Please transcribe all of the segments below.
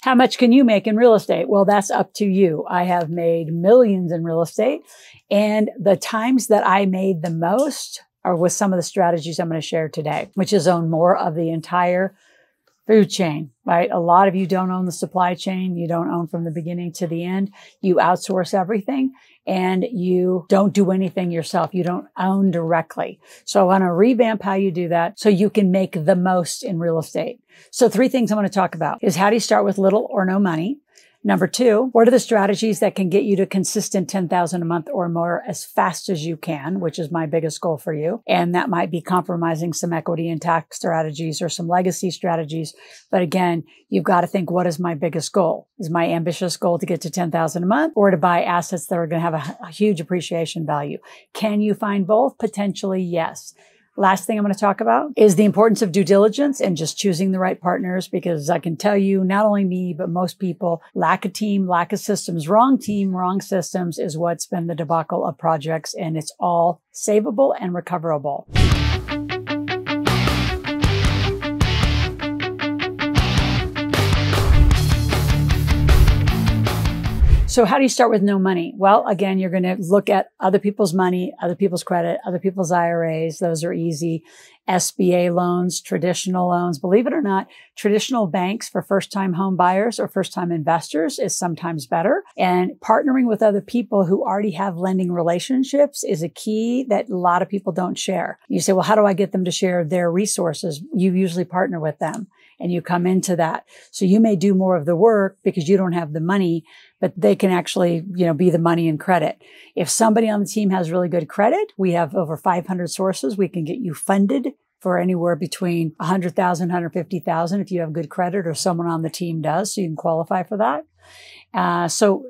How much can you make in real estate? Well, that's up to you. I have made millions in real estate, and the times that I made the most are with some of the strategies I'm going to share today, which is own more of the entire food chain, right? A lot of you don't own the supply chain. You don't own from the beginning to the end. You outsource everything and you don't do anything yourself. You don't own directly. So I want to revamp how you do that so you can make the most in real estate. So 3 things I want to talk about is how do you start with little or no money? Number 2, what are the strategies that can get you to consistent 10,000 a month or more as fast as you can, which is my biggest goal for you. And that might be compromising some equity and tax strategies or some legacy strategies. But again, you've got to think, what is my biggest goal? Is my ambitious goal to get to 10,000 a month or to buy assets that are going to have a huge appreciation value? Can you find both? Potentially, yes. Last thing I'm going to talk about is the importance of due diligence and just choosing the right partners, because I can tell you, not only me, but most people lack a team, lack of systems. Wrong team, wrong systems is what's been the debacle of projects, and it's all savable and recoverable. So how do you start with no money? Well, again, you're going to look at other people's money, other people's credit, other people's IRAs. Those are easy. SBA loans, traditional loans. Believe it or not, traditional banks for first-time home buyers or first-time investors is sometimes better. And partnering with other people who already have lending relationships is a key that a lot of people don't share. You say, well, how do I get them to share their resources? You usually partner with them and you come into that. So you may do more of the work because you don't have the money, but they can actually, be the money and credit. If somebody on the team has really good credit, we have over 500 sources. We can get you funded for anywhere between 100,000, 150,000 if you have good credit or someone on the team does, so you can qualify for that. So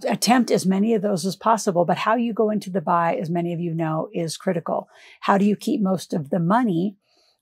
attempt as many of those as possible, but how you go into the buy, as many of you know, is critical. How do you keep most of the money,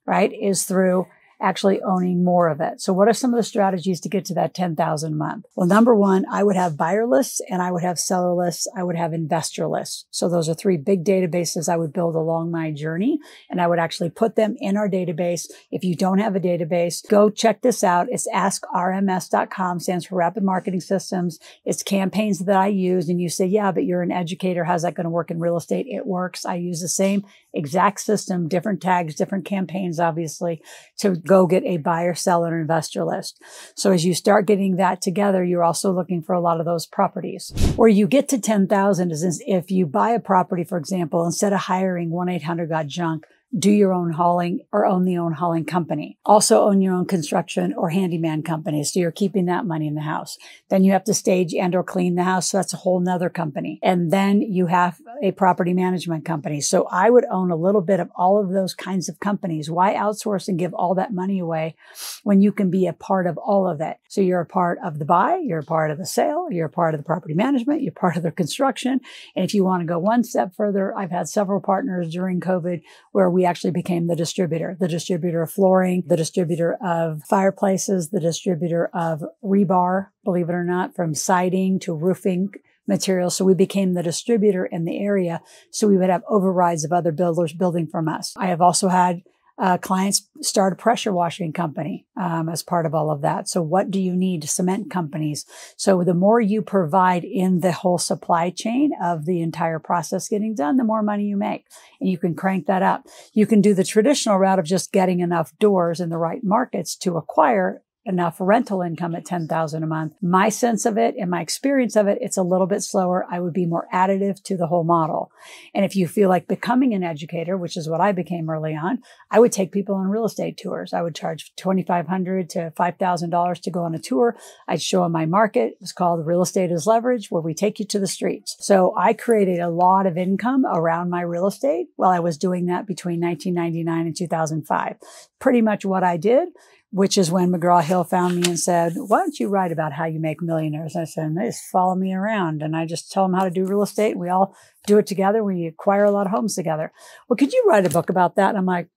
right, is through actually owning more of it. So what are some of the strategies to get to that 10,000 a month? Well, number 1, I would have buyer lists and I would have seller lists. I would have investor lists. So those are 3 big databases I would build along my journey, and I would actually put them in our database. If you don't have a database, go check this out. It's askrms.com, stands for Rapid Marketing Systems. It's campaigns that I use, and you say, yeah, but you're an educator. How's that going to work in real estate? It works. I use the same exact system, different tags, different campaigns, obviously, to go get a buyer, seller, and investor list. So as you start getting that together, you're also looking for a lot of those properties. Where you get to 10,000 is if you buy a property, for example, instead of hiring 1-800-GOT-JUNK, do your own hauling or own the own hauling company. Also own your own construction or handyman company. So you're keeping that money in the house. Then you have to stage and or clean the house. So that's a whole nother company. And then you have a property management company. So I would own a little bit of all of those kinds of companies. Why outsource and give all that money away when you can be a part of all of it? So you're a part of the buy, you're a part of the sale, you're a part of the property management, you're part of the construction. And if you want to go one step further, I've had several partners during COVID where we actually became the distributor of flooring, the distributor of fireplaces, the distributor of rebar, believe it or not, from siding to roofing materials. So we became the distributor in the area. So we would have overrides of other builders building from us. I have also had clients start a pressure washing company as part of all of that. So what do you need? Cement companies. So the more you provide in the whole supply chain of the entire process getting done, the more money you make. And you can crank that up. You can do the traditional route of just getting enough doors in the right markets to acquire enough rental income at 10,000 a month. My sense of it and my experience of it, it's a little bit slower. I would be more additive to the whole model. And if you feel like becoming an educator, which is what I became early on, I would take people on real estate tours. I would charge $2,500 to $5,000 to go on a tour. I'd show them my market. It was called Real Estate as Leverage, where we take you to the streets. So I created a lot of income around my real estate while I was doing that between 1999 and 2005. Pretty much what I did, which is when McGraw-Hill found me and said, why don't you write about how you make millionaires? And I said, they just follow me around and I just tell them how to do real estate. We all do it together. We acquire a lot of homes together. Well, could you write a book about that? And I'm like,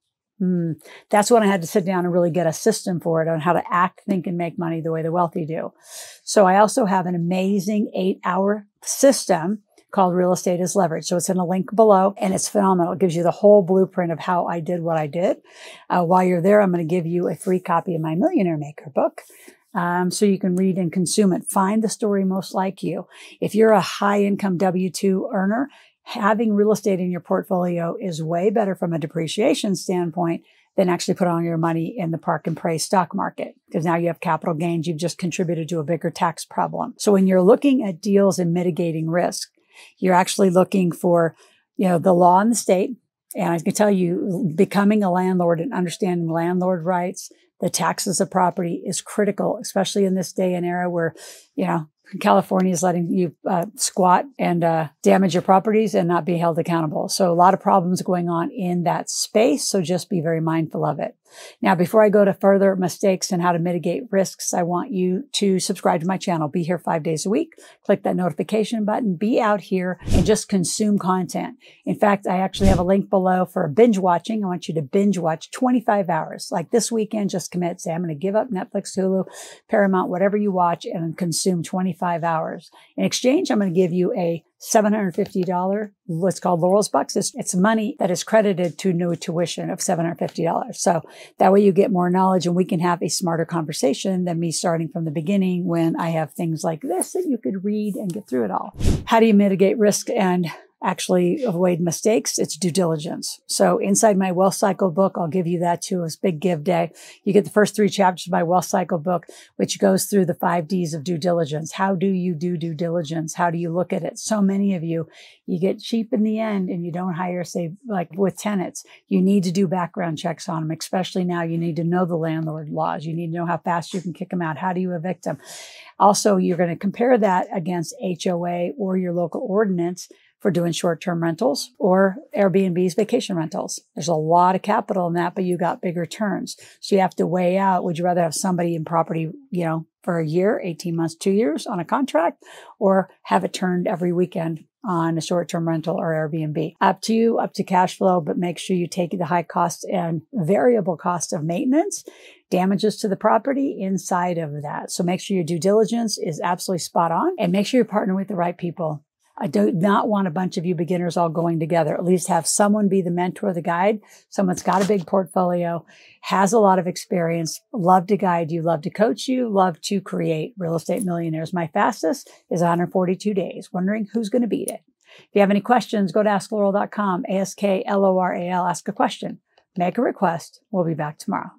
that's when I had to sit down and really get a system for it on how to act, think, and make money the way the wealthy do. So I also have an amazing 8-hour system called Real Estate as Leverage. So it's in a link below and it's phenomenal. It gives you the whole blueprint of how I did what I did. While you're there, I'm going to give you a free copy of my Millionaire Maker book. so you can read and consume it. Find the story most like you. If you're a high income W-2 earner, having real estate in your portfolio is way better from a depreciation standpoint than actually put all your money in the park and pray stock market, because now you have capital gains. You've just contributed to a bigger tax problem. So when you're looking at deals and mitigating risk, you're actually looking for, the law in the state. And I can tell you, becoming a landlord and understanding landlord rights, the taxes of property is critical, especially in this day and era where, California is letting you squat and damage your properties and not be held accountable. So a lot of problems going on in that space. So just be very mindful of it. Now, before I go to further mistakes and how to mitigate risks, I want you to subscribe to my channel. Be here 5 days a week. Click that notification button. Be out here and just consume content. In fact, I actually have a link below for binge watching. I want you to binge watch 25 hours. Like this weekend, just commit. Say, I'm going to give up Netflix, Hulu, Paramount, whatever you watch, and consume 25 hours. In exchange, I'm going to give you a $750, what's called Loral's Bucks. It's money that is credited to no tuition of $750. So that way you get more knowledge and we can have a smarter conversation than me starting from the beginning when I have things like this that you could read and get through it all. How do you mitigate risk and actually avoid mistakes? It's due diligence. So inside my wealth cycle book, I'll give you that too. It's big give day. You get the first 3 chapters of my wealth cycle book, which goes through the 5 Ds of due diligence. How do you do due diligence? How do you look at it? So many of you get cheap in the end and you don't hire, say, like with tenants. You need to do background checks on them, especially now. You need to know the landlord laws. You need to know how fast you can kick them out. How do you evict them? Also, you're going to compare that against HOA or your local ordinance for doing short-term rentals or Airbnbs, vacation rentals. There's a lot of capital in that, but you got big returns. So you have to weigh out, would you rather have somebody in property, for a year, 18 months, 2 years on a contract, or have it turned every weekend on a short-term rental or Airbnb? Up to you, up to cash flow, but make sure you take the high cost and variable cost of maintenance, damages to the property inside of that. So make sure your due diligence is absolutely spot on and make sure you partner with the right people. I do not want a bunch of you beginners all going together. At least have someone be the mentor, the guide. Someone's got a big portfolio, has a lot of experience, love to guide you, love to coach you, love to create real estate millionaires. My fastest is 142 days. Wondering who's going to beat it. If you have any questions, go to askloral.com, ASKLORAL, ask a question, make a request. We'll be back tomorrow.